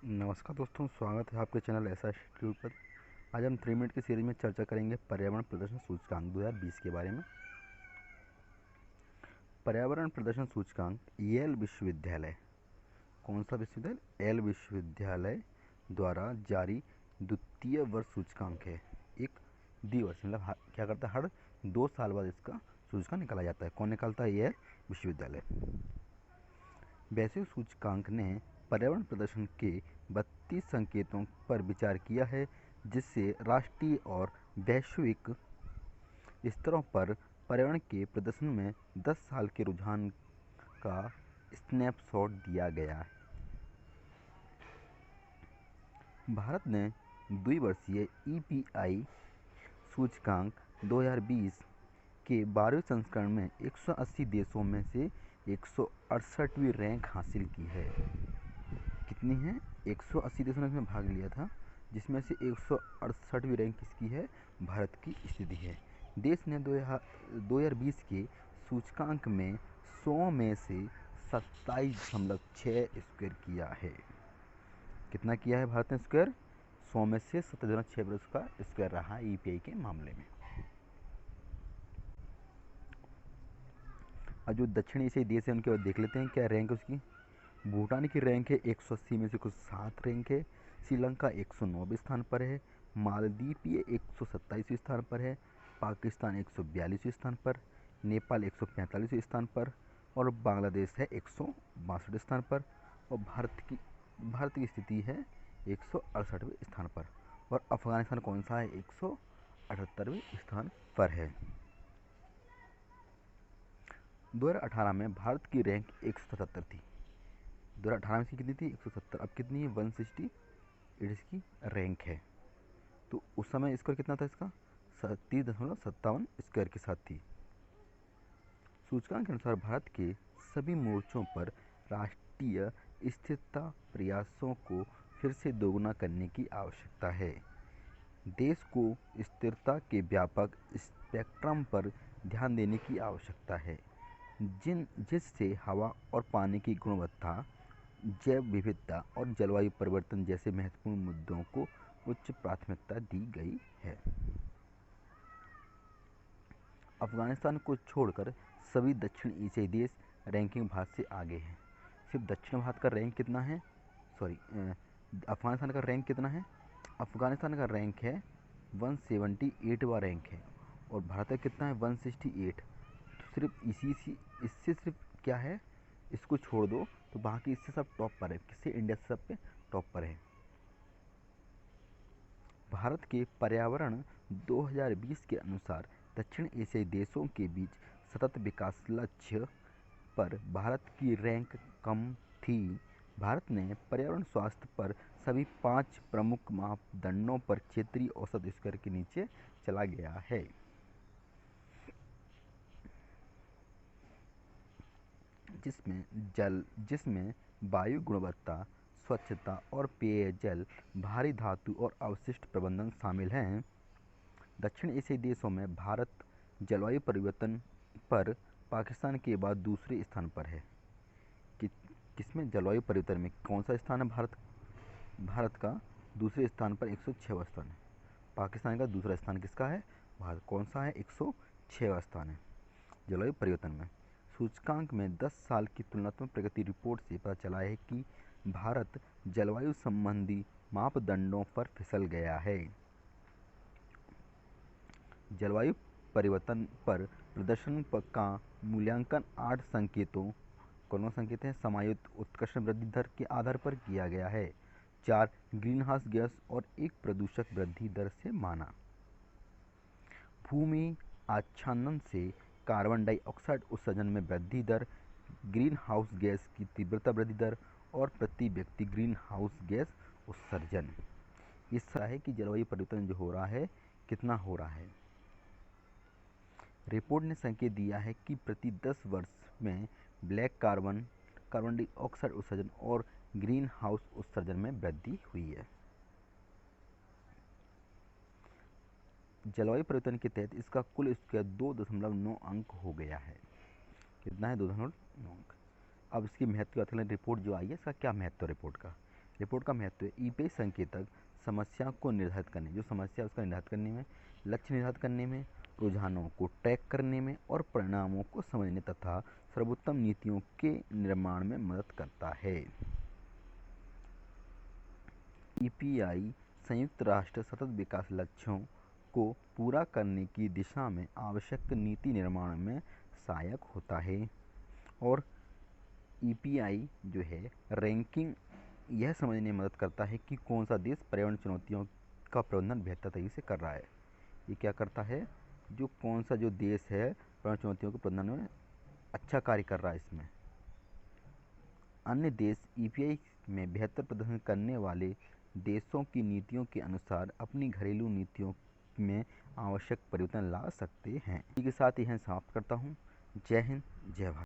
नमस्कार दोस्तों, स्वागत है आपके चैनल ऐसा इंस्टीट्यूट पर। आज हम 3 मिनट की सीरीज में चर्चा करेंगे पर्यावरण प्रदर्शन सूचकांक 2020 के बारे में। पर्यावरण प्रदर्शन सूचकांक येल विश्वविद्यालय, कौन सा विश्वविद्यालय? येल विश्वविद्यालय द्वारा जारी द्वितीय वर्ष सूचकांक है। एक द्विवर्ष मतलब क्या करता है, हर 2 साल बाद इसका सूचकांक निकाला जाता है। कौन निकालता है? येल विश्वविद्यालय। वैश्विक सूचकांक ने पर्यावरण प्रदर्शन के 32 संकेतों पर विचार किया है, जिससे राष्ट्रीय और वैश्विक स्तरों पर पर्यावरण के प्रदर्शन में 10 साल के रुझान का स्नैपशॉट दिया गया है। भारत ने द्विवर्षीय ईपीआई सूचकांक 2020 के 12वें संस्करण में 180 देशों में से 168वीं रैंक हासिल की है। कितनी है? 180 देशों ने इसमें भाग लिया था, जिसमें से 168वीं रैंक किसकी है? भारत की स्थिति है। देश ने 2020 के सूचकांक में 100 में से 27.6 स्कोर किया है। कितना किया है भारत ने स्कोर? 100 में से 27.6 उसका स्कोर रहा ईपीआई के मामले में। अब जो दक्षिण एशियाई देश है उनके बाद देख लेते हैं क्या रैंक है उसकी। भूटान की रैंक है 180 में से कुछ 7 रैंक है। श्रीलंका 109वें स्थान पर है। मालदीव 127वें स्थान पर है। पाकिस्तान 142वें स्थान पर। नेपाल 145वें स्थान पर और बांग्लादेश है 162वें स्थान पर। और भारत की स्थिति है 168वें स्थान पर। और अफगानिस्तान कौन सा है? 178वें स्थान पर है। 2018 में भारत की रैंक 177 थी। 2018 में इसकी कितनी थी? 170। अब कितनी है? 160 इसकी रैंक है। तो उस समय स्कोर कितना था इसका? 30.57 स्कोर के साथ थी। सूचकांक के अनुसार भारत के सभी मोर्चों पर राष्ट्रीय स्थिरता प्रयासों को फिर से दोगुना करने की आवश्यकता है। देश को स्थिरता के व्यापक स्पेक्ट्रम पर ध्यान देने की आवश्यकता है, जिससे हवा और पानी की गुणवत्ता, जैव विविधता और जलवायु परिवर्तन जैसे महत्वपूर्ण मुद्दों को उच्च प्राथमिकता दी गई है। अफगानिस्तान को छोड़कर सभी दक्षिण एशियाई देश रैंकिंग भारत से आगे हैं। सिर्फ दक्षिण भारत का रैंक कितना है? अफगानिस्तान का रैंक कितना है? अफगानिस्तान का रैंक है 178वां रैंक है और भारत का कितना है? 168। तो सिर्फ इससे सिर्फ क्या है, इसको छोड़ दो तो बाकी इससे सब टॉप पर है। किससे? इंडिया से सब पे टॉप पर है। भारत के पर्यावरण 2020 के अनुसार दक्षिण एशियाई देशों के बीच सतत विकास लक्ष्य पर भारत की रैंक कम थी। भारत ने पर्यावरण स्वास्थ्य पर सभी 5 प्रमुख मापदंडों पर क्षेत्रीय औसत स्कोर के नीचे चला गया है। जिसमें वायु गुणवत्ता, स्वच्छता और पेयजल, भारी धातु और अवशिष्ट प्रबंधन शामिल हैं। दक्षिण एशियाई देशों में भारत जलवायु परिवर्तन पर पाकिस्तान के बाद दूसरे स्थान पर है। किसमें? जलवायु परिवर्तन में कौन सा स्थान है भारत का दूसरे स्थान पर 106वां स्थान है। पाकिस्तान का दूसरा स्थान किसका है? भारत। कौन सा है? 106वां स्थान है जलवायु परिवर्तन में। सूचकांक में 10 साल की तुलनात्मक प्रगति रिपोर्ट से पता चला है कि भारत जलवायु संबंधी मापदंडों पर फिसल गया है। जलवायु परिवर्तन पर प्रदर्शन का मूल्यांकन 8 संकेतों, कौन संकेत हैं? समायुक्त उत्कर्षण वृद्धि दर के आधार पर किया गया है। 4 ग्रीनहाउस गैस और 1 प्रदूषक वृद्धि दर से माना। भूमि आच्छादन से कार्बन डाइऑक्साइड उत्सर्जन में वृद्धि दर, ग्रीन हाउस गैस की तीव्रता वृद्धि दर और प्रति व्यक्ति ग्रीन हाउस गैस उत्सर्जन। इस तरह है कि जलवायु परिवर्तन जो हो रहा है कितना हो रहा है। रिपोर्ट ने संकेत दिया है कि प्रति 10 वर्ष में ब्लैक कार्बन डाइऑक्साइड उत्सर्जन और ग्रीन हाउस उत्सर्जन में वृद्धि हुई है। जलवायु परिवर्तन के तहत इसका कुल स्कोर 2.9 अंक हो गया है। कितना है? 2.9 अंक। अब इसकी महत्व रिपोर्ट जो आई है, इसका क्या महत्व रिपोर्ट का? रिपोर्ट का महत्व है, ईपीआई संकेतक समस्या को निर्धारित करने, जो समस्या है उसका निर्धारित करने में, लक्ष्य निर्धारित करने में, रुझानों को ट्रैक करने में और परिणामों को समझने तथा सर्वोत्तम नीतियों के निर्माण में मदद करता है। ईपीआई संयुक्त राष्ट्र सतत विकास लक्ष्यों को पूरा करने की दिशा में आवश्यक नीति निर्माण में सहायक होता है। और ईपीआई जो है रैंकिंग यह समझने में मदद करता है कि कौन सा देश पर्यावरण चुनौतियों का प्रबंधन बेहतर तरीके से कर रहा है। ये क्या करता है, जो कौन सा जो देश है पर्यावरण चुनौतियों के प्रबंधन में अच्छा कार्य कर रहा है। इसमें अन्य देश ईपीआई में बेहतर प्रदर्शन करने वाले देशों की नीतियों के अनुसार अपनी घरेलू नीतियों में आवश्यक परिवर्तन ला सकते हैं। इसी के साथ ही मैं समाप्त करता हूँ। जय हिंद, जय भारत।